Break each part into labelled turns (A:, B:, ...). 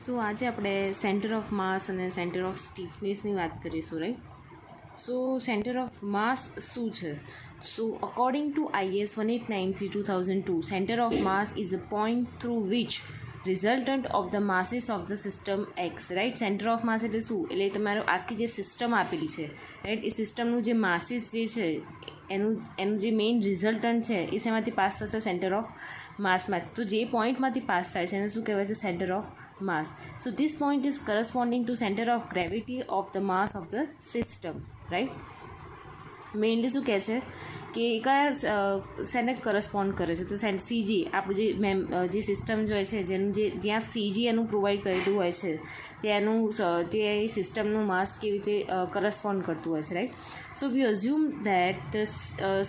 A: સો આજે આપણે centre of માસ અને સેન્ટર ઓફ સ્ટીફનેસની વાત કરીશું, રાઈટ? સો સેન્ટર ઓફ માસ શું છે? સો according to IS 1893-2002, center of mass is a point through which resultant of the masses of the system X, right? Centre of માસ એટલે શું? એટલે તમારું આખી જે સિસ્ટમ આપેલી છે, રાઈટ, એ સિસ્ટમનું જે માસીસ જે છે એનું જે મેઇન રિઝલ્ટન્ટ છે એ શેમાંથી પાસ થશે? સેન્ટર ઓફ માસમાંથી. તો જે પોઈન્ટમાંથી પાસ થાય છે એને શું કહેવાય છે? Centre of mass. So this point is corresponding to center of gravity of the mass of the system, right? Mainly શું કહે છે કે કયા સેને કરસ્પોન્ડ કરે છે? તો CG આપણું જે સિસ્ટમ જે હોય છે જેનું જ્યાં CG એનું પ્રોવાઈડ કરેલું હોય છે તે સિસ્ટમનું માસ કેવી રીતે કરસ્પોન્ડ કરતું હોય છે, right? So we assume that the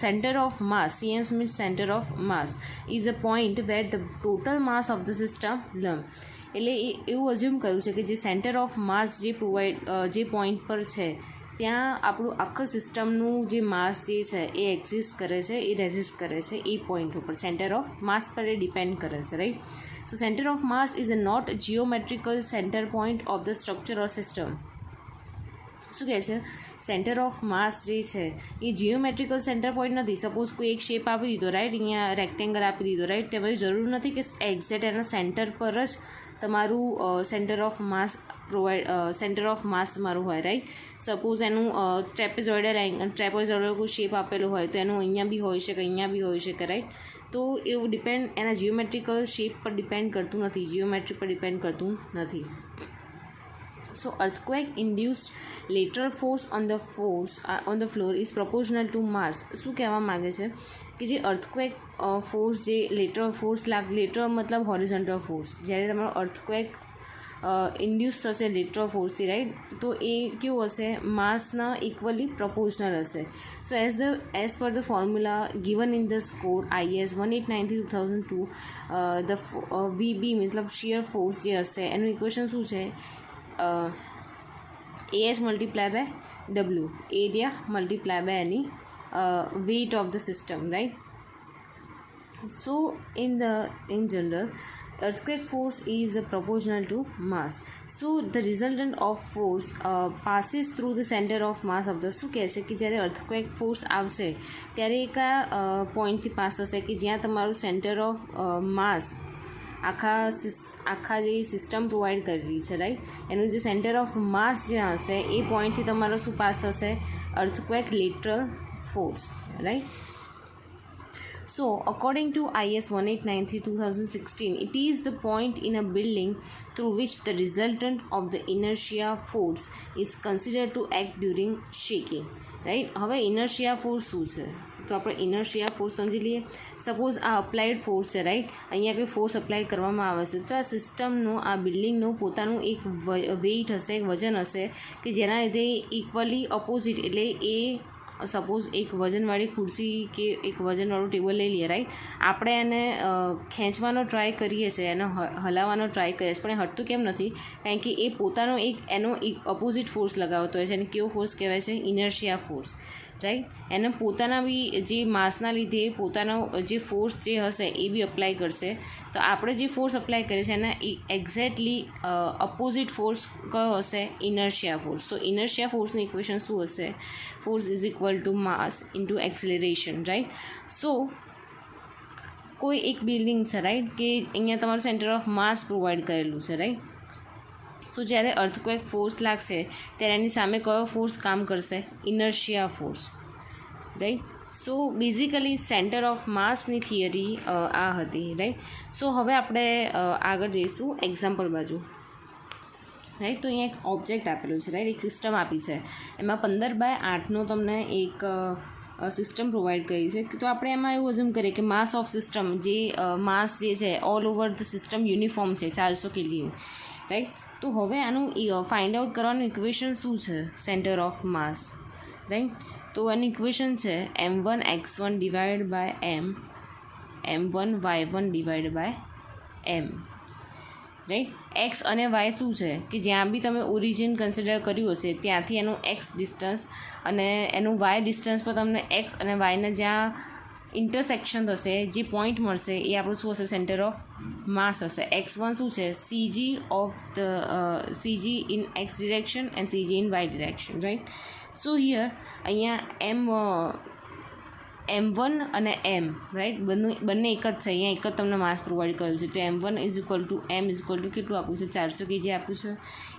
A: centre of mass, CM means centre of mass, is a point where the total mass of the system લમ. એટલે એવું અઝ્યુમ કર્યું છે કે જે સેન્ટર ઓફ માસ જે પોઈન્ટ પર છે ત્યાં આપણું આખા સિસ્ટમનું જે માસ જે છે એ એક્ઝિસ્ટ કરે છે, એ રેઝિસ્ટ કરે છે એ પોઈન્ટ ઉપર. સેન્ટર ઓફ માસ પર એ ડિપેન્ડ કરે છે, right? So centre of mass is a not geometrical centre point of the structure or system. શું કહે છે? સેન્ટર ઓફ માસ જે છે એ જીઓમેટ્રિકલ સેન્ટર પોઈન્ટ નથી. સપોઝ કોઈ એક શેપ આપી દીધો, રાઈટ, અહીંયા રેક્ટેંગલ આપી દીધો, રાઈટ, તેમાં જરૂર નથી કે એક્ઝેક્ટ એના સેન્ટર પર જ તમારું centre of mass centre of માસ તમારું હોય, રાઈટ? સપોઝ એનું ટ્રેપેઝોઇડલ કોઈ શેપ આપેલો હોય તો એનું અહીંયા બી હોઈ શકે, અહીંયા બી હોઈ શકે, રાઈટ? તો એવું ડિપેન્ડ એના જીઓમેટ્રિકલ શેપ પર ડિપેન્ડ કરતું નથી, જીઓમેટ્રી પર ડિપેન્ડ કરતું નથી. So earthquake induced lateral force on the floor is proportional to mass. શું કહેવા માગે છે કે જે અર્થક્વેક ફોર્સ, જે લેટરલ ફોર્સ લેટરલ મતલબ હોરિઝોન્ટલ ફોર્સ, જ્યારે તમારો અર્થક્વેક ઇન્ડ્યુસ થશે લેટરલ ફોર્સથી, રાઈટ, તો એ કેવું હશે? માસના ઇક્વલી પ્રપોર્શનલ હશે. So as per the formula given in the score IS 1893-2002, the VB મતલબ શિયર ફોર્સ જે હશે એનું ઇક્વેશન શું છે? AH multiply by W, area multiply by એની weight of the system, right? So in general, earthquake force is proportional to mass. So the resultant of force passes through the center of mass of the. શું કહે છે કે જ્યારે earthquake force આવશે ત્યારે એ કયા પોઈન્ટથી પાસ થશે કે જ્યાં તમારું સેન્ટર ઓફ માસ આખા જે સિસ્ટમ પ્રોવાઈડ કરેલી છે, રાઈટ, એનું જે સેન્ટર ઓફ માસ જ્યાં હશે એ પોઈન્ટથી તમારો શું પાસ થશે? Earthquake lateral force, right? So, according to IS 1893-2016, it is the point in a building through which the resultant of the inertia force is considered to act during shaking, right? હવે inertia force શું છે? તો આપણે inertia force સમજી લઈએ. Suppose આ applied force છે, right, અહીંયા કોઈ ફોર્સ અપ્લાય કરવામાં આવે છે તો આ સિસ્ટમનું, આ બિલ્ડિંગનું પોતાનું એક વેઇટ હશે, એક વજન હશે કે જેના લીધે ઇક્વલી અપોઝિટ, એટલે એ સપોઝ એક વજનવાળી ખુરશી કે એક વજનવાળું ટેબલ લઈ લઈએ, રાઈટ, આપણે એને ખેંચવાનો ટ્રાય કરીએ છીએ, એને હલાવવાનો ટ્રાય કરીએ છીએ, પણ એ હટતું કેમ નથી? કારણ કે એ પોતાનો એનો અપોઝિટ ફોર્સ લગાવતો હોય છે. અને કેવો ફોર્સ કહેવાય છે? Inertia force, right? એને પોતાના બી જે માસના લીધે પોતાનો જે ફોર્સ જે હશે એ બી અપ્લાય કરશે. તો આપણે જે ફોર્સ અપ્લાય કરીએ છીએ એના એક્ઝેક્ટલી અપોઝિટ ફોર્સ કયો હશે? Inertia force. તો ઇનર્શિયા ફોર્સનું ઇક્વેશન શું હશે? Force is equal to mass into acceleration, right? So કોઈ એક બિલ્ડિંગ છે, રાઈટ, કે અહીંયા તમારું સેન્ટર ઓફ માસ પ્રોવાઈડ કરેલું છે, રાઈટ? તો જ્યારે અર્થક્વેક ફોર્સ લાગશે ત્યારે એની સામે કયો ફોર્સ કામ કરશે? Inertia force, right? So basically centre of માસની થિયરી આ હતી, રાઈટ? સો હવે આપણે આગળ જઈશું એક્ઝામ્પલ બાજુ, રાઈટ? તો અહીંયા એક ઓબ્જેક્ટ આપેલું છે, રાઈટ, એક સિસ્ટમ આપી છે, એમાં 15/8નો તમને એક સિસ્ટમ પ્રોવાઈડ કરી છે. તો આપણે એમાં એવું અઝ્યુમ કરીએ કે માસ ઓફ સિસ્ટમ, જે માસ જે છે all over the system uniform છે, 400 kg, રાઈટ? તો હવે આનું ફાઇન્ડ આઉટ કરવાનું ઇક્વેશન શું છે? Centre of mass, right? તો એની ઇક્વેશન છે m1x1 divide by m1y1 divide by m, right? X અને વાય શું છે કે જ્યાં બી તમે ઓરિજિન કન્સિડર કર્યું હશે ત્યાંથી એનું એક્સ ડિસ્ટન્સ અને એનું વાય ડિસ્ટન્સ પર તમને એક્સ અને વાયને જ્યાં ઇન્ટરસેક્શન થશે, જે પોઈન્ટ મળશે એ આપણું શું હશે, સેન્ટર ઓફ માસ હશે. x1 શું છે, CG in x direction and CG in y direction, right. So here અહીંયા M1 અને M, રાઈટ, બંને એક જ છે. અહીંયા એક જ તમને માસ પ્રોવાઈડ કર્યું છે. તો M1 ઇઝ ઇક્વલ ટુ કેટલું આપ્યું છે, 400 kg આપ્યું છે.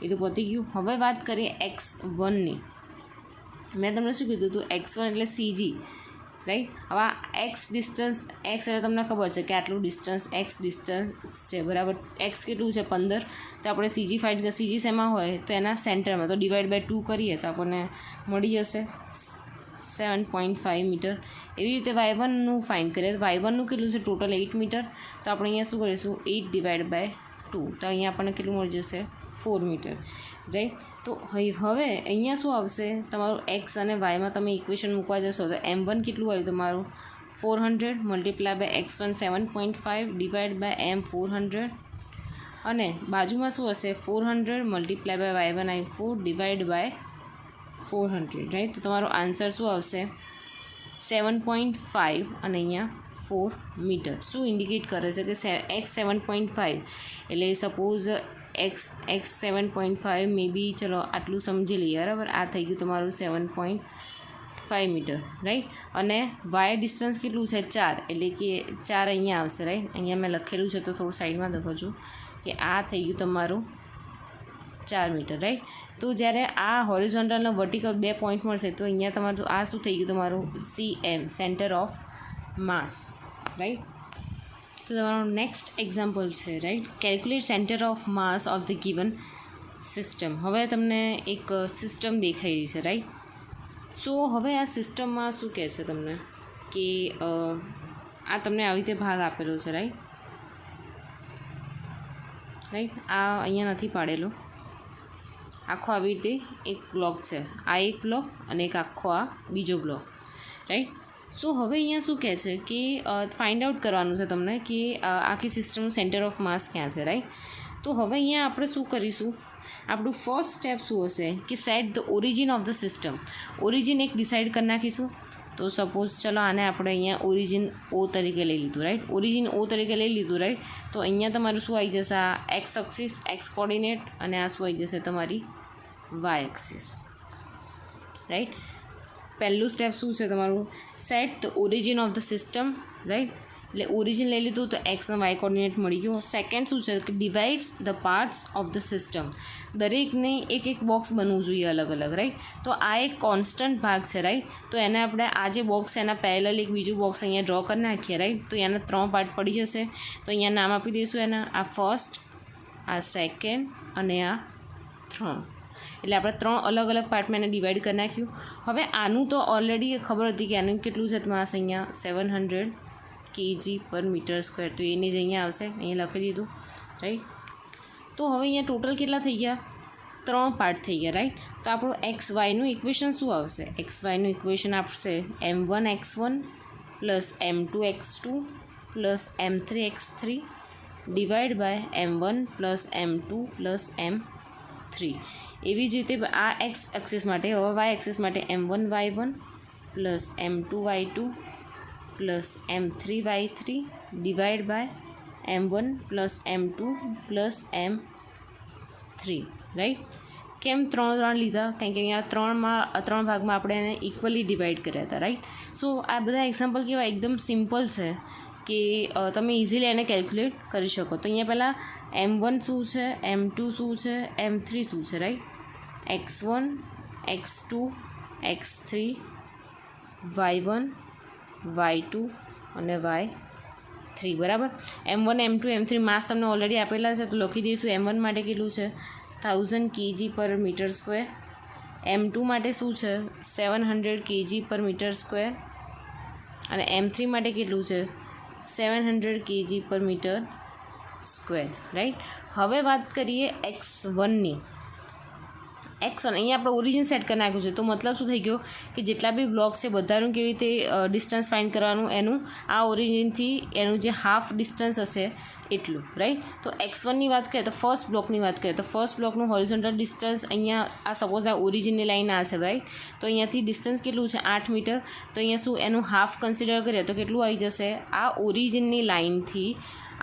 A: એ તો પતી ગયું. હવે વાત કરીએ x1ની. મેં તમને શું કીધું હતું, x1 એટલે CG, રાઈટ. હવે x ડિસ્ટન્સ, x એટલે તમને ખબર છે કે આટલું ડિસ્ટન્સ છે, બરાબર. x કેટલું છે, 15. તો આપણે CG ફાઇન્ડ CG શેમાં હોય, તો એના સેન્ટરમાં. તો ડિવાઈડ બાય 2 કરીએ તો આપણને મળી જશે 7.5 મીટર. એવી રીતે y1નું ફાઇન્ડ કરીએ તો y1નું કેટલું છે, ટોટલ 8 મીટર. તો આપણે અહીંયા શું કરીશું, 8 ડિવાઈડ બાય 2. તો અહીંયા આપણને કેટલું મળી જશે, 4 મીટર, રાઈટ. તો હવે અહીંયા શું આવશે, તમારું x અને yમાં તમે ઇક્વેશન મૂકવા જશો તો m1 કેટલું આવ્યું તમારું, 400 multiply by x1 7.5 divide by m 400, અને બાજુમાં શું હશે, 400 મલ્ટીપ્લાય બાય y1 આવ્યું 4 ડિવાઈડ બાય 400, રાઈટ. તો તમારો આન્સર શું આવશે, 7.5 અને અહીંયા 4 મીટર. શું ઇન્ડિકેટ કરે છે કે x 7.5 એટલે સપોઝ x 7.5 મે બી, ચલો આટલું સમજી લઈએ, બરાબર. આ થઈ ગયું તમારું 7.5 મીટર, રાઈટ. અને વાય ડિસ્ટન્સ કેટલું છે, 4, એટલે કે 4 અહીંયા આવશે, રાઈટ. અહીંયા મેં લખેલું છે તો થોડું સાઈડમાં લખો છું કે આ થઈ ગયું તમારું 4 મીટર, રાઈટ. તો જ્યારે આ હોરિઝોન્ટલ અને વર્ટિકલ 2 પોઈન્ટ મળશે તો અહીંયા તમારું આ શું થઈ ગયું, તમારું CM, centre of mass, right. તો તમારું નેક્સ્ટ એક્ઝામ્પલ છે, right. Calculate centre of mass of the given system. હવે તમને એક સિસ્ટમ દેખાઈ રહી છે, રાઈટ. સો હવે આ સિસ્ટમમાં શું કહે છે તમને કે આ તમને આવી રીતે ભાગ આપેલો છે, રાઈટ. આ અહીંયા નથી પાડેલો, આખો આવી રીતે એક બ્લોક છે. આ એક બ્લોક અને એક આખો આ બીજો બ્લોક, રાઈટ. સો હવે અહીંયા શું કહે છે કે ફાઇન્ડ આઉટ કરવાનું છે તમને કે આખી સિસ્ટમનું સેન્ટર ઓફ માસ ક્યાં છે, રાઈટ. તો હવે અહીંયા આપણે શું કરીશું, આપણું ફર્સ્ટ સ્ટેપ શું હશે કે set the origin of the system. Origin એક ડિસાઇડ કરી નાખીશું. તો સપોઝ ચલો આને આપણે અહીંયા ઓરિજિન O તરીકે લઈ લીધું, રાઈટ. ઓરિજિન O તરીકે લઈ લીધું, રાઈટ. તો અહીંયા તમારું શું આવી જશે, આ એક્સ એક્સિસ, એક્સ કોર્ડિનેટ, અને આ શું આવી જશે તમારી વાય એક્સિસ, રાઈટ. પહેલું સ્ટેપ શું છે તમારું, set the origin of the system, right. એટલે ઓરિજિન લઈ લીધું તો એક્સ અને વાય કોર્ડિનેટ મળી ગયો. સેકન્ડ શું છે કે divides the parts of the system. દરેકને એક એક બોક્સ બનવું જોઈએ અલગ અલગ, રાઈટ. તો આ એક કોન્સ્ટન્ટ ભાગ છે, રાઈટ. તો એને આપણે આ જે બોક્સ છે એના પેરેલલ એક બીજું બોક્સ અહીંયા ડ્રો કરી નાખીએ, રાઈટ. તો એના 3 પાર્ટ પડી જશે. તો અહીંયા નામ આપી દઈશું એના, આ ફર્સ્ટ, આ સેકન્ડ અને આ 3. એટલે આપણે 3 અલગ અલગ પાર્ટમાં એને ડિવાઈડ કરી નાખ્યું. હવે આનું તો ઓલરેડી ખબર હતી કે આનું કેટલું છે, માસ અહીંયા 700 kg પર મીટર સ્ક્વેર. તો એની જ અહીંયા આવશે, અહીંયા લખી દીધું, રાઈટ. તો હવે અહીંયા ટોટલ કેટલા થઈ ગયા, 3 પાર્ટ થઈ ગયા, રાઈટ. તો આપણું એક્સ વાયનું ઇક્વેશન શું આવશે, એક્સ વાયનું ઇક્વેશન આપશે m1x1 plus m2x2 plus m3x3 divide by m1 plus m2 plus m3. એવી જ રીતે આ એક્સ એક્સિસ માટે, હવે વાય એક્સિસ માટે m1y1 plus m2y2 plus m3y3 divide by m1 plus m2 plus m3, right. કેમ 3 લીધા, કારણ કે અહીંયા 3 ભાગમાં આપણે એને ઇક્વલી ડિવાઈડ કર્યા હતા, રાઈટ. સો આ બધા એક્ઝામ્પલ કેવા એકદમ સિમ્પલ છે કે તમે ઇઝીલી એને કેલ્ક્યુલેટ કરી શકો. તો અહીંયા પહેલાં m1 શું છે, m2 શું છે, m3 શું છે, right. x1 x2 x3 y1 y2 અને y3, બરાબર. m1 m2 m3 માસ તમને ઓલરેડી આપેલા છે તો લખી દઈશું. m1 માટે કેટલું છે, 1000 kg પર મીટર સ્ક્વેર. m2 માટે શું છે, 700 kg પર મીટર સ્ક્વેર. અને m3 માટે કેટલું છે, 700 kg પર મીટર સ્ક્વેર, રાઈટ. હવે વાત કરીએ x1ની. एक्स અહીંયા આપણે ઓરિજિન સેટ કરી નાખ્યું છે, તો મતલબ શું થઈ ગયો કે જેટલા બી બ્લોક છે બધાનું કેવી રીતે ડિસ્ટન્સ ફાઇન્ડ કરવાનું, એનું આ ઓરિજિનથી એનું જે હાફ ડિસ્ટન્સ હશે એટલું, રાઈટ. તો x1ની વાત કરીએ તો ફર્સ્ટ બ્લોકની વાત કરીએ તો ફર્સ્ટ બ્લોકનું હોરિઝોન્ટલ ડિસ્ટન્સ અહીંયા આ સપોઝ આ ઓરિજિનની લાઈન આ છે, રાઈટ. તો અહીંયાથી ડિસ્ટન્સ કેટલું છે 8 મીટર. તો અહીંયા શું એનું હાફ કન્સિડર કરીએ તો કેટલું આવી જશે, આ ઓરિજિનની લાઇનથી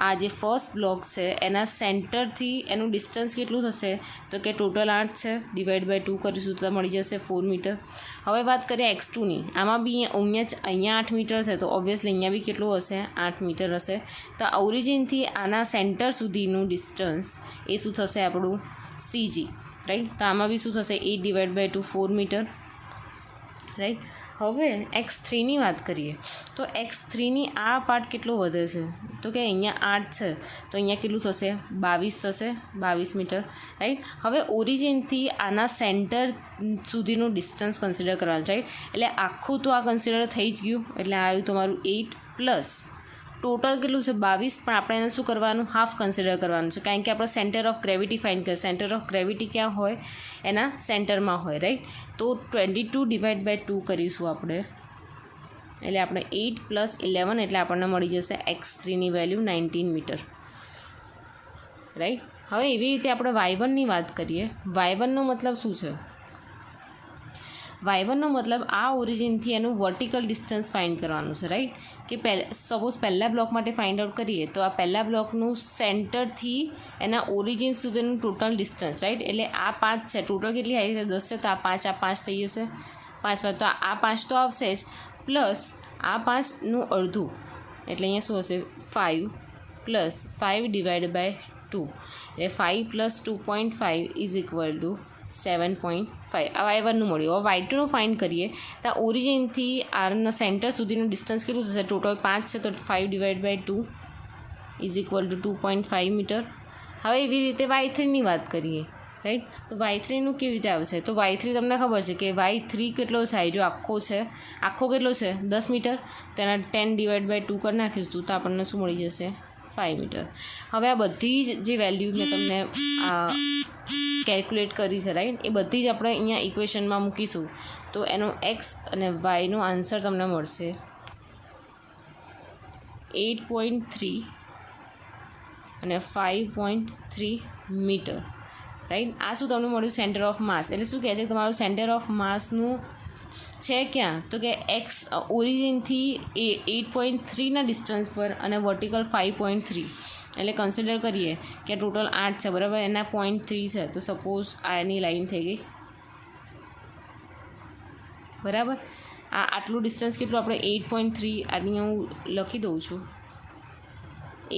A: આ જે ફર્સ્ટ બ્લોક છે એના સેન્ટરથી એનું ડિસ્ટન્સ કેટલું થશે તો કે ટોટલ 8 છે, ડિવાઈડ બાય 2 કરીશું તો મળી જશે 4 મીટર. હવે વાત કરીએ x2ની, આમાં બી અહીંયા 8 મીટર છે, તો ઓબ્વિયસલી અહીંયા બી કેટલું હશે 8 મીટર હશે. તો આ ઓરિજિનથી આના સેન્ટર સુધીનું ડિસ્ટન્સ એ શું થશે આપણું CG, રાઈટ. તો આમાં બી શું થશે 8 ડિવાઈડ બાય 2 4 મીટર, રાઈટ. હવે x3ની વાત કરીએ તો x3ની આ પાર્ટ કેટલો વધે છે તો કે અહીંયા 8 છે, તો અહીંયા કેટલું થશે 22 થશે, 22 મીટર, રાઈટ. હવે ઓરિજિનથી આના સેન્ટર સુધીનું ડિસ્ટન્સ કન્સિડર કરવાનું, રાઈટ. એટલે આખું તો આ કન્સિડર થઈ જ ગયું, એટલે આવ્યું તમારું 8 પ્લસ ટોટલ કેટલું છે 22, પણ આપણે એને શું કરવાનું હાફ કન્સિડર કરવાનું છે, કારણ કે આપણે સેન્ટર ઓફ ગ્રેવિટી ફાઇન્ડ કરીએ. સેન્ટર ઓફ ગ્રેવિટી ક્યાં હોય એના સેન્ટરમાં હોય, રાઈટ. તો 22 ડિવાઈડ બાય 2 કરીશું આપણે, એટલે આપણે 8 પ્લસ 11 એટલે આપણને મળી જશે x3ની વેલ્યુ 19 મીટર, રાઈટ. હવે એવી રીતે આપણે y1ની વાત કરીએ. y1નો મતલબ શું છે, y1નો મતલબ આ ઓરિજિનથી એનું વર્ટિકલ ડિસ્ટન્સ ફાઇન્ડ કરવાનું છે, રાઈટ. કે સપોઝ પહેલા બ્લોક માટે ફાઇન્ડ આઉટ કરીએ તો આ પહેલા બ્લોકનું સેન્ટરથી એના ઓરિજિન સુધીનું ટોટલ ડિસ્ટન્સ, રાઈટ. એટલે આ 5 છે, ટોટલ કેટલી આવી છે 10 છે, તો આ 5 થઈ જશે 5, તો આ 5 તો આવશે જ, પ્લસ આ 5નું અડધું એટલે અહીંયા શું હશે 5 પ્લસ 5 ડિવાઈડ બાય 2, એટલે 5 પ્લસ 2.5 ઇઝ ઇક્વલ ટુ 7.5. આ y1નું મળ્યું. હવે y2નું ફાઇન્ડ કરીએ તો ઓરિજિનથી આરના સેન્ટર સુધીનું ડિસ્ટન્સ કેટલું થશે, ટોટલ 5 છે, તો 5 divide by 2 is equal to 2.5 metre. હવે એવી રીતે y3ની વાત કરીએ, રાઈટ. તો y3નું કેવી રીતે આવશે, તો y3 તમને ખબર છે કે y3 કેટલો છે, જો આખો છે, આખો કેટલો છે 10 મીટર, તેના 10 ડિવાઈડ બાય 2 કરી નાખીશું તો આપણને શું મળી જશે 5 મીટર. હવે આ બધી જ જે વેલ્યુ મેં તમને કેલ્ક્યુલેટ કરી છે, રાઈટ, એ બધી જ આપણે અહીંયા ઇક્વેશનમાં મૂકીશું તો એનો x અને yનો આન્સર તમને મળશે 8.3 અને 5.3 મીટર, રાઈટ. આ શું તમને મળ્યું સેન્ટર ઓફ માસ, એટલે શું કહે છે કે તમારું સેન્ટર ઓફ માસનું છે ક્યાં તો કે એક્સ ઓરિજિનથી 8.3ના ડિસ્ટન્સ પર અને વર્ટિકલ 5.3, એટલે કન્સિડર કરીએ કે ટોટલ 8 છે, બરાબર, એના 0.3 છે, તો સપોઝ આની લાઈન થઈ ગઈ, બરાબર. આટલું ડિસ્ટન્સ કેટલું આપણે 8.3, આની હું લખી દઉં છું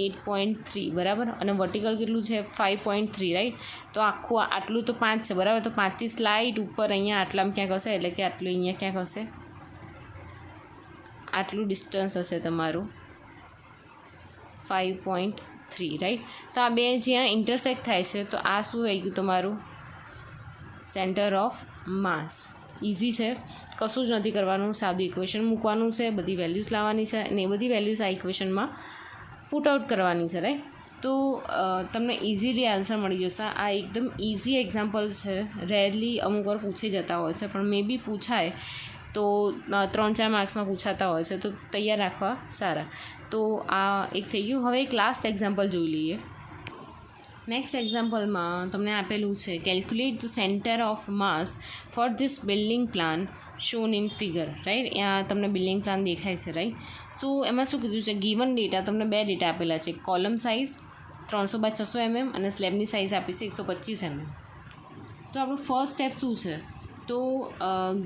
A: 8.3, બરાબર, અને વર્ટિકલ કેટલું છે 5.3, રાઈટ. તો આખું આટલું તો 5 છે, બરાબર. તો 5થી સ્લાઇડ ઉપર અહીંયા આટલામાં ક્યાંક હશે, એટલે કે આટલું અહીંયા ક્યાંક હશે, આટલું ડિસ્ટન્સ હશે તમારું 5.3, રાઈટ. તો આ બે જ્યાં ઇન્ટરસેક્ટ થાય છે તો આ શું થઈ ગયું તમારું સેન્ટર ઓફ માસ. ઇઝી છે, કશું જ નથી કરવાનું, સાદું ઇક્વેશન મૂકવાનું છે, બધી વેલ્યુઝ લાવવાની છે અને એ બધી વેલ્યુઝ આ ઇક્વેશનમાં પુટ આઉટ કરવાની છે, રાઈટ. તો તમને ઇઝીલી આન્સર મળી જશે. આ એકદમ ઇઝી એક્ઝામ્પલ છે, રેરલી અમુક વાર પૂછી જતા હોય છે, પણ મે બી પૂછાય તો 3-4 માર્ક્સમાં પૂછાતા હોય છે, તો તૈયાર રાખવા સારા. તો આ એક થઈ ગયું. હવે એક લાસ્ટ એક્ઝામ્પલ જોઈ લઈએ. નેક્સ્ટ એક્ઝામ્પલમાં તમને આપેલું છે calculate the centre of mass for this building plan shown in figure, right. ત્યાં તમને બિલ્ડિંગ પ્લાન દેખાય છે, રાઈટ. તો એમાં શું કીધું છે, ગીવન ડેટા તમને 2 ડેટા આપેલા છે, કોલમ સાઇઝ 300/600 mm અને સ્લેબની સાઇઝ આપી છે 125 mm. તો આપણું ફર્સ્ટ સ્ટેપ શું છે, તો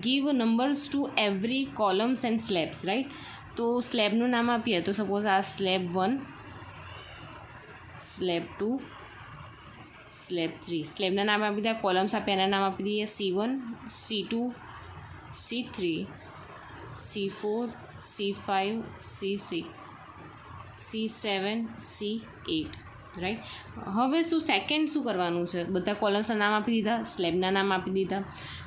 A: give numbers two every columns and slabs, right. તો સ્લેબનું નામ આપીએ તો સપોઝ આ સ્લેબ 1, સ્લેબ 2, સ્લેબ 3, સ્લેબના નામ આપી દીધા, કોલમ્સ આપી એના નામ આપી દઈએ C1, C2, C3, C4, C5, C6, C7, C8, right. હવે શું સેકન્ડ શું કરવાનું છે, બધા કોલમ્સના નામ આપી દીધા, સ્લેબના નામ આપી દીધા.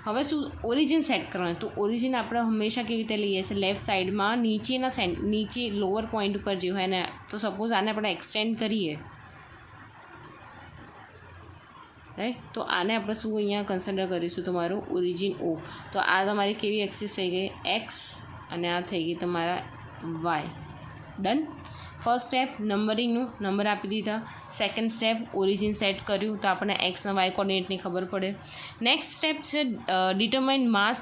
A: હવે શું ઓરિજિન સેટ કરવાનું, તો ઓરિજિન આપણે હંમેશા કેવી રીતે લઈએ છીએ, લેફ્ટ સાઈડમાં નીચે લોઅર પોઈન્ટ ઉપર જે હોય ને, તો સપોઝ આને આપણે એક્સટેન્ડ કરીએ રાઈટ. તો આને આપણે શું અહીંયા કન્સિડર કરીશું, તમારું ઓરિજિન O. તો આ તમારી કેવી એક્સિસ થઈ ગઈ, એક્સ, અને આ થઈ ગઈ તમારા વાય. ડન. ફર્સ્ટ સ્ટેપ નંબરિંગનું, નંબર આપી દીધા. સેકન્ડ સ્ટેપ ઓરિજિન સેટ કર્યું તો આપણને એક્સના વાય કોર્ડિનેટની ખબર પડે. નેક્સ્ટ સ્ટેપ છે determine mass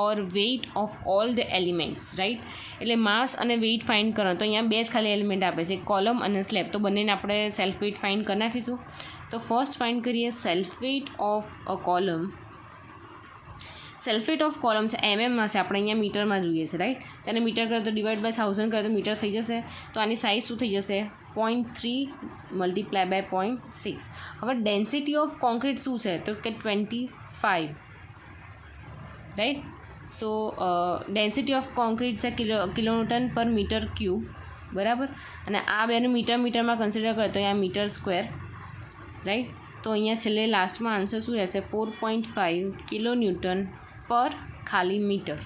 A: or weight of all the elements, right. એટલે માસ અને વેઇટ ફાઇન્ડ કરો. તો અહીંયા બે જ ખાલી એલિમેન્ટ આપે છે, કોલમ અને સ્લેબ. તો બંનેને આપણે સેલ્ફ વેઇટ ફાઇન્ડ કરી નાખીશું. તો ફર્સ્ટ ફાઇન્ડ કરીએ self weight of a column. Self weight of column છે એમએમમાં છે, આપણે અહીંયા મીટરમાં જોઈએ છે, રાઈટ. તેને મીટર કરે તો ડિવાઈડ બાય 1000 કરે તો મીટર થઈ જશે. તો આની સાઇઝ શું થઈ જશે, 0.3 મલ્ટીપ્લાય બાય 0.6. હવે ડેન્સિટી ઓફ કોન્ક્રીટ શું છે, તો કે 25, right. So density of concrete છે કિલોન્યુટન પર મીટર ક્યુબ, બરાબર. અને આ બેનું મીટરમાં કન્સિડર કરે તો અહીંયા મીટર સ્ક્વેર, રાઈટ. તો અહીંયા છેલ્લે લાસ્ટમાં આન્સર શું રહેશે, 4.5 કિલોન્યુટન પર ખાલી મીટર,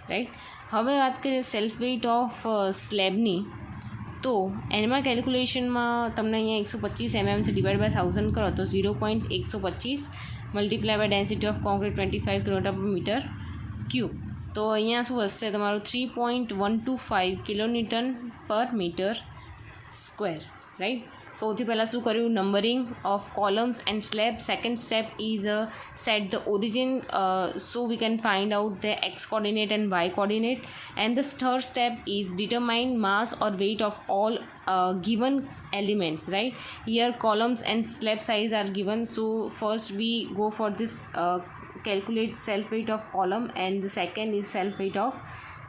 A: રાઈટ. હવે વાત કરીએ સેલ્ફ વેઇટ ઓફ સ્લેબની. તો એમાં કેલ્ક્યુલેશનમાં તમને અહીંયા 125 mm છે, ડિવાઈડ બાય 1000 કરો તો 0.125 multiply by density of concrete 25 kilometre પર મીટર ક્યુબ. તો અહીંયા શું હશે તમારું 3.125 કિલોન્યુટન પર મીટર સ્ક્વેર, રાઈટ. સૌથી પહેલાં શું કર્યું, numbering of columns and slab. Second step is set the origin, so we can find out the X coordinate and Y coordinate. And the third step is determine mass or weight of all given elements, right. Here columns and slab size are given, so first we go for this calculate self weight of column, and the second is self weight of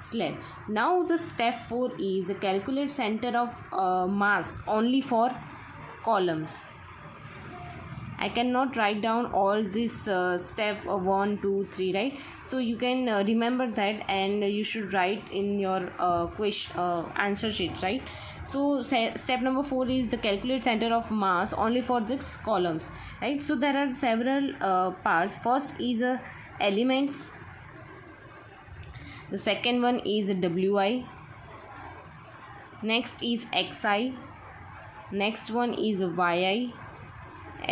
A: slab. Now the step 4 is calculate center of mass only for columns. I cannot write down all this step 1, 2, 3, right. So you can remember that, and you should write in your answer sheet, right. So step number 4 is the calculate center of mass only for this columns, right. So there are several parts. First is elements. The second one is Wi. Next is Xi. Next one is Yi.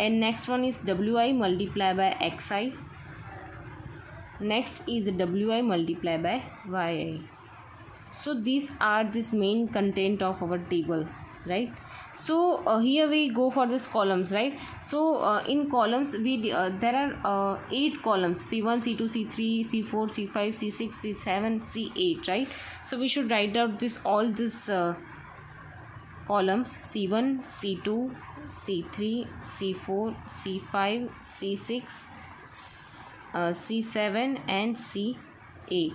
A: And next one is Wi multiplied by Xi. Next is Wi multiplied by Yi. So these are this main content of our table, right. So here we go for this columns, right. So in columns we there are 8 columns, C1, C2, C3, C4, C5, C6, C7, C8, right. So we should write out this all this columns, C1, C2, C3, C4, C5, C6, C7 and C8,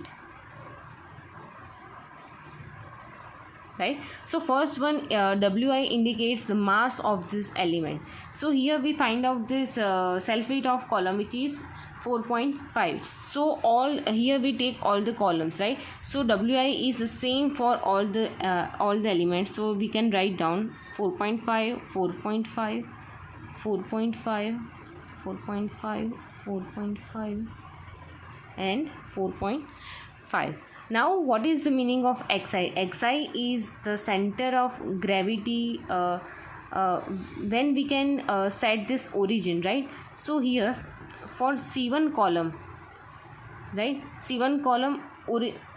A: right. So first one Wi indicates the mass of this element. So here we find out this self weight of column, which is 4.5. So all here we take all the columns, right. So Wi is the same for all the elements. So we can write down 4.5, 4.5, 4.5, 4.5, 4.5 and 4.5. Now what is the meaning of Xi? Xi is the center of gravity when we can set this origin, right. So here for C1 column, right, C1 column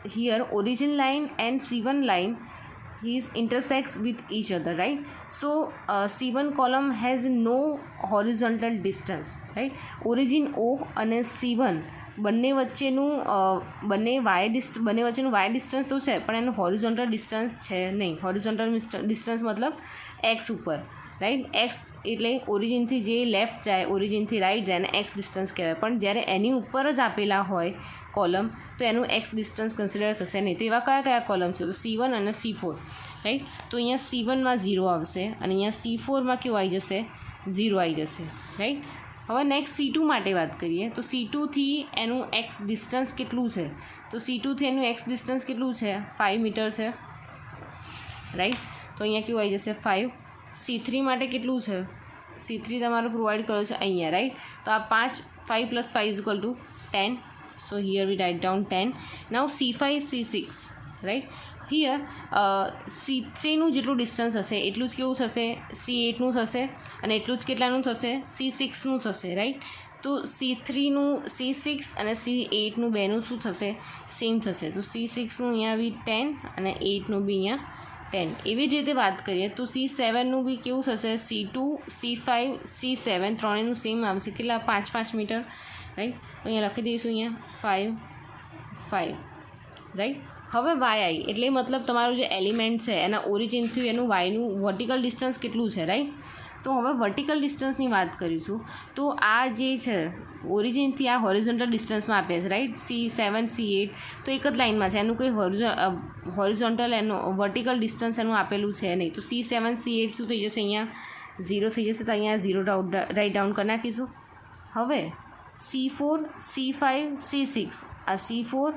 A: here origin line and C1 line is intersects with each other, right. So C1 column has no horizontal distance, right. Origin O and C1 બંને વચ્ચેનું Y distance તો છે, પણ એનું horizontal distance છે નહીં. Horizontal distance મતલબ x ઉપર, રાઈટ. એક્સ એટલે ઓરિજિનથી જે લેફ્ટ જાય, ઓરિજિનથી રાઈટ જાય ને એક્સ ડિસ્ટન્સ કહેવાય. પણ જ્યારે એની ઉપર જ આપેલા હોય કોલમ તો એનું એક્સ ડિસ્ટન્સ કન્સિડર થશે નહીં. તો એવા કયા કોલમ છે, તો C1 અને C4, રાઈટ. તો અહીંયા C1માં 0 આવશે અને અહીંયા C4માં કેવું આવી જશે, 0 આવી જશે, રાઈટ. હવે નેક્સ્ટ C2 માટે વાત કરીએ તો C2થી એનું એક્સ ડિસ્ટન્સ કેટલું છે, તો C2થી એનું એક્સ ડિસ્ટન્સ કેટલું છે, 5 મીટર છે, રાઈટ. તો અહીંયા કેવું આવી જશે 5. C3 માટે કેટલું છે, C3 તમારું પ્રોવાઈડ કર્યું છે અહીંયા, રાઈટ. તો આ 5 + 5 = 10. So here we write down 10. Now C5, C6, right. Here C3નું જેટલું ડિસ્ટન્સ હશે એટલું જ કેવું થશે C8નું થશે અને એટલું જ કેટલાનું થશે C6નું થશે, રાઈટ. તો C3નું C6 અને C8નું બેનું શું થશે સેમ થશે. તો C6નું અહીંયા બી 10 અને 8નું બી અહીંયા 10. એવી જ રીતે વાત કરીએ તો C7નું બી કેવું થશે C2 C5 C7 ત્રણેયનું સેમ આવશે, કેટલા 5 મીટર, રાઈટ. તો અહીંયા લખી દઈશું અહીંયા 5, રાઈટ. હવે વાય એટલે મતલબ તમારું જે એલિમેન્ટ છે એના ઓરિજિનથી એનું વાયનું વર્ટિકલ ડિસ્ટન્સ કેટલું છે, રાઈટ. તો હવે વર્ટિકલ ડિસ્ટન્સની વાત કરીશું. તો આ જે છે ઓરિજિનથી આ હોરિઝોન્ટલ ડિસ્ટન્સમાં આપે છે, રાઈટ. C7 C8 તો એક જ લાઇનમાં છે, એનું કોઈ હોરિઝોન્ટલ એનું વર્ટિકલ ડિસ્ટન્સ એનું આપેલું છે નહીં. તો C7 C8 શું થઈ જશે અહીંયા 0 થઈ જશે. તો અહીંયા 0 રાઇટ ડાઉન કરી નાખીશું. હવે C4 C5 C6 આ C4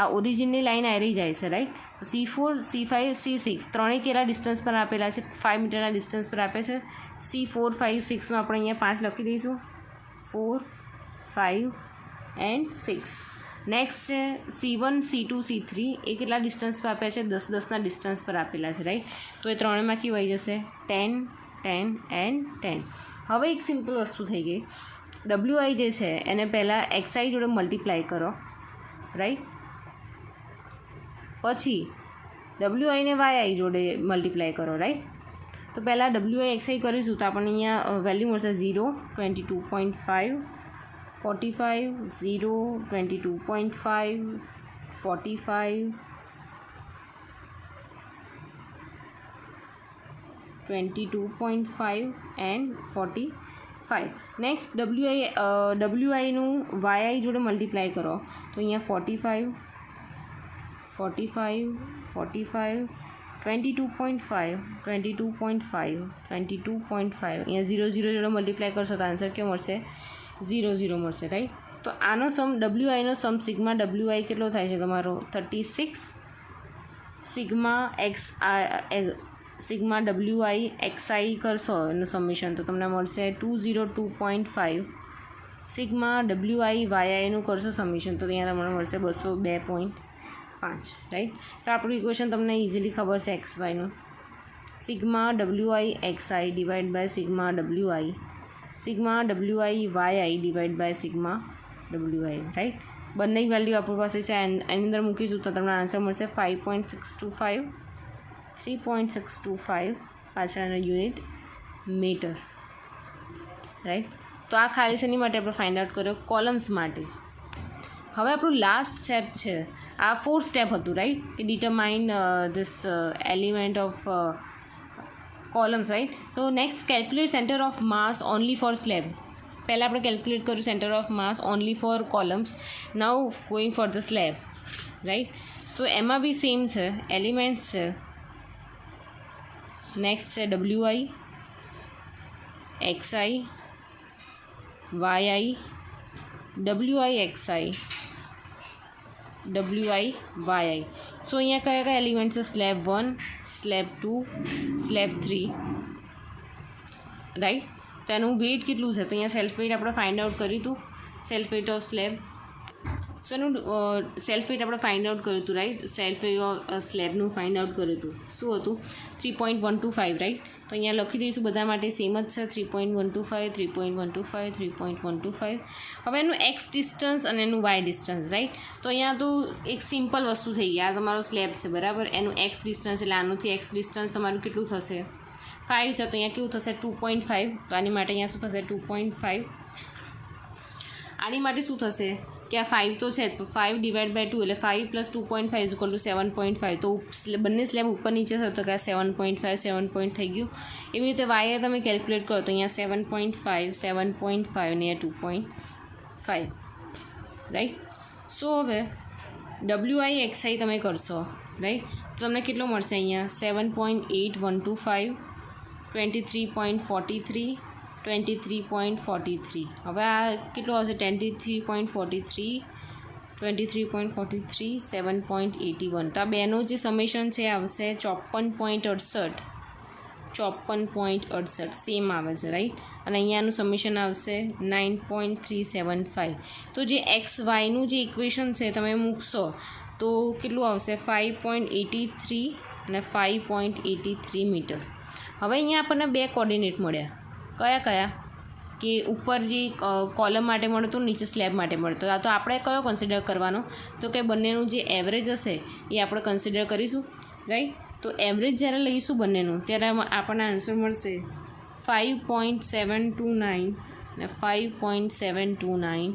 A: આ ઓરિજિનની લાઇન આવી જાય છે, રાઈટ. C4 C5 C6 ત્રણેય કેટલા ડિસ્ટન્સ પર આપેલા છે 5 મીટરના ડિસ્ટન્સ પર આપે છે. C4 5 6નું આપણે અહીંયા 5 લખી દઈશું, 4 5 એન્ડ 6. નેક્સ્ટ છે C1 C2 C3 એ કેટલા ડિસ્ટન્સ પર આપ્યા છે 10 ડિસ્ટન્સ પર આપેલા છે, રાઈટ. તો એ ત્રણેયમાં કેવું આવી જશે 10 10 એન્ડ 10. હવે એક સિમ્પલ વસ્તુ થઈ ગઈ, WI જે છે એને પહેલાં XI જોડે મલ્ટીપ્લાય કરો, રાઈટ. પછી WI ને YI જોડે મલ્ટીપ્લાય કરો, રાઈટ. તો પહેલાં WI XI કરીશું તો આપણને અહીંયા વેલ્યુ મળશે 0 22.5 45 0 22.5 45 22.5 એન્ડ 45. નેક્સ્ટ WIનું YI જોડે મલ્ટીપ્લાય કરો તો અહીંયા 45 45 45 22.5 22.5 22.5 અહીંયા 0 0 જોડે મલ્ટીપ્લાય કરશો તો આન્સર કેવો મળશે 0 0 મળશે, રાઈટ. તો આનો સમ WIનો સમ સિગ્મા WI કેટલો થાય છે તમારો 36. સિગ્મા WI XI કરશો એનું સમેશન તો તમને મળશે 202.5. સિગ્મા WI YIનું કરશો સમેશન તો અહીંયા તમને મળશે 202.5, રાઈટ. તો આપણું ઇક્વેશન તમને ઇઝીલી ખબર છે XYનું. Sigma WI XI divide by sigma WI WI YI divide by sigma WI, right. બંને વેલ્યુ આપણી પાસે છે, એની અંદર મૂકીશું તો તમને આન્સર મળશે 5.625 3.625 પાછળના યુનિટ મીટર, રાઈટ. તો આ ખાલી શેની માટે આપણે ફાઇન્ડ આઉટ કર્યો કોલમ્સ માટે. હવે આપણું લાસ્ટ સ્ટેપ છે, આ 4 સ્ટેપ હતું, રાઈટ, કે determine this element of columns, right. So next calculate centre of mass only for slab. પહેલાં આપણે કેલ્ક્યુલેટ કર્યું centre of mass only for columns. Now going for the slab, right. તો એમાં બી સેમ છે, elements છે. Next છે WI XI YI WI XI WI YI. So અહીંયા કયા કયા એલિમેન્ટ છે સ્લેબ 1 સ્લેબ 2 સ્લેબ 3, રાઈટ. તો એનું વેઇટ કેટલું છે તો અહીંયા સેલ્ફ વેઇટ આપણે ફાઇન્ડ આઉટ કર્યું હતું, self weight of slab. So એનું સેલ્ફ વેઇટ આપણે ફાઇન્ડ આઉટ કર્યું હતું, રાઈટ. સેલ્ફ વેઇટ ઓફ સ્લેબનું ફાઇન્ડ આઉટ કર્યું હતું, શું હતું 3.125, રાઈટ. તો અહીંયા લખી દઈશું બધા માટે સેમ જ છે 3.125 3.125 3.125. હવે એનું X ડિસ્ટન્સ અને એનું Y ડિસ્ટન્સ, રાઈટ. તો અહીંયા તો એક સિમ્પલ વસ્તુ થઈ ગઈ, આ તમારો સ્લેબ છે, બરાબર. એનું X ડિસ્ટન્સ એટલે આનુંથી X ડિસ્ટન્સ તમારું કેટલું થશે 5 છે, તો અહીંયા કેવું થશે 2.5. તો આની માટે અહીંયા શું થશે 2.5. આની માટે શું થશે કે આ 5 તો છે, તો 5 ડિવાઈડ બાય 2 એટલે 5 + 2.5 = 7.5. તો બંને સ્લેબ ઉપર નીચે થયો તો કે આ 7.5 7 પોઈન્ટ થઈ ગયું. એવી રીતે વાય તમે કેલ્ક્યુલેટ કરો તો અહીંયા 7.5 7.5 અને 2.5, રાઈટ. સો હવે WI XI તમે કરશો, રાઈટ. તો તમને કેટલો મળશે અહીંયા 7.8125 23.43 23.43. હવે આ કેટલો હશે 23.43 23.43 7.81. તો આ બેનો જે સમેશન છે આવશે 54.68 સેમ આવે છે, રાઈટ. અને અહીંયાનું સમેશન આવશે 9.375. તો જે XYનું જે ઇક્વેશન છે તમે મૂકશો તો કેટલું આવશે 5.83 અને 5.83 મીટર. હવે અહીંયા આપણને બે કોર્ડિનેટ મળ્યા. કયા કયા કે ઉપર જે કોલમ માટે મળતો, નીચે સ્લેબ માટે મળતો. આ તો આપણે કયો કન્સિડર કરવાનો, તો કે બંનેનું જે એવરેજ હશે એ આપણે કન્સિડર કરીશું, રાઈટ. તો એવરેજ જ્યારે લઈશું બંનેનું ત્યારે આપણને આન્સર મળશે 5.729 અને 5.729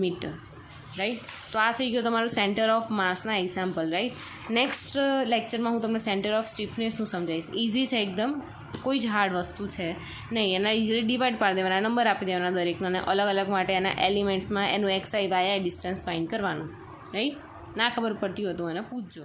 A: મીટર, રાઈટ. તો આ થઈ ગયો તમારું સેન્ટર ઓફ માસના એક્ઝામ્પલ, રાઈટ. નેક્સ્ટ લેક્ચરમાં હું તમને સેન્ટર ઓફ સ્ટીફનેસનું સમજાવીશ. ઇઝી છે એકદમ, કોઈ જ હાર્ડ વસ્તુ છે નહીં. એના ઇઝીલી ડિવાઈડ પાડી દેવાના, નંબર આપી દેવાના દરેકના, અને અલગ અલગ માટે એના એલિમેન્ટ્સમાં એનું XI YI ડિસ્ટન્સ ફાઇન્ડ કરવાનું, રાઈટ. ના ખબર પડતી હોય તો એને પૂછજો.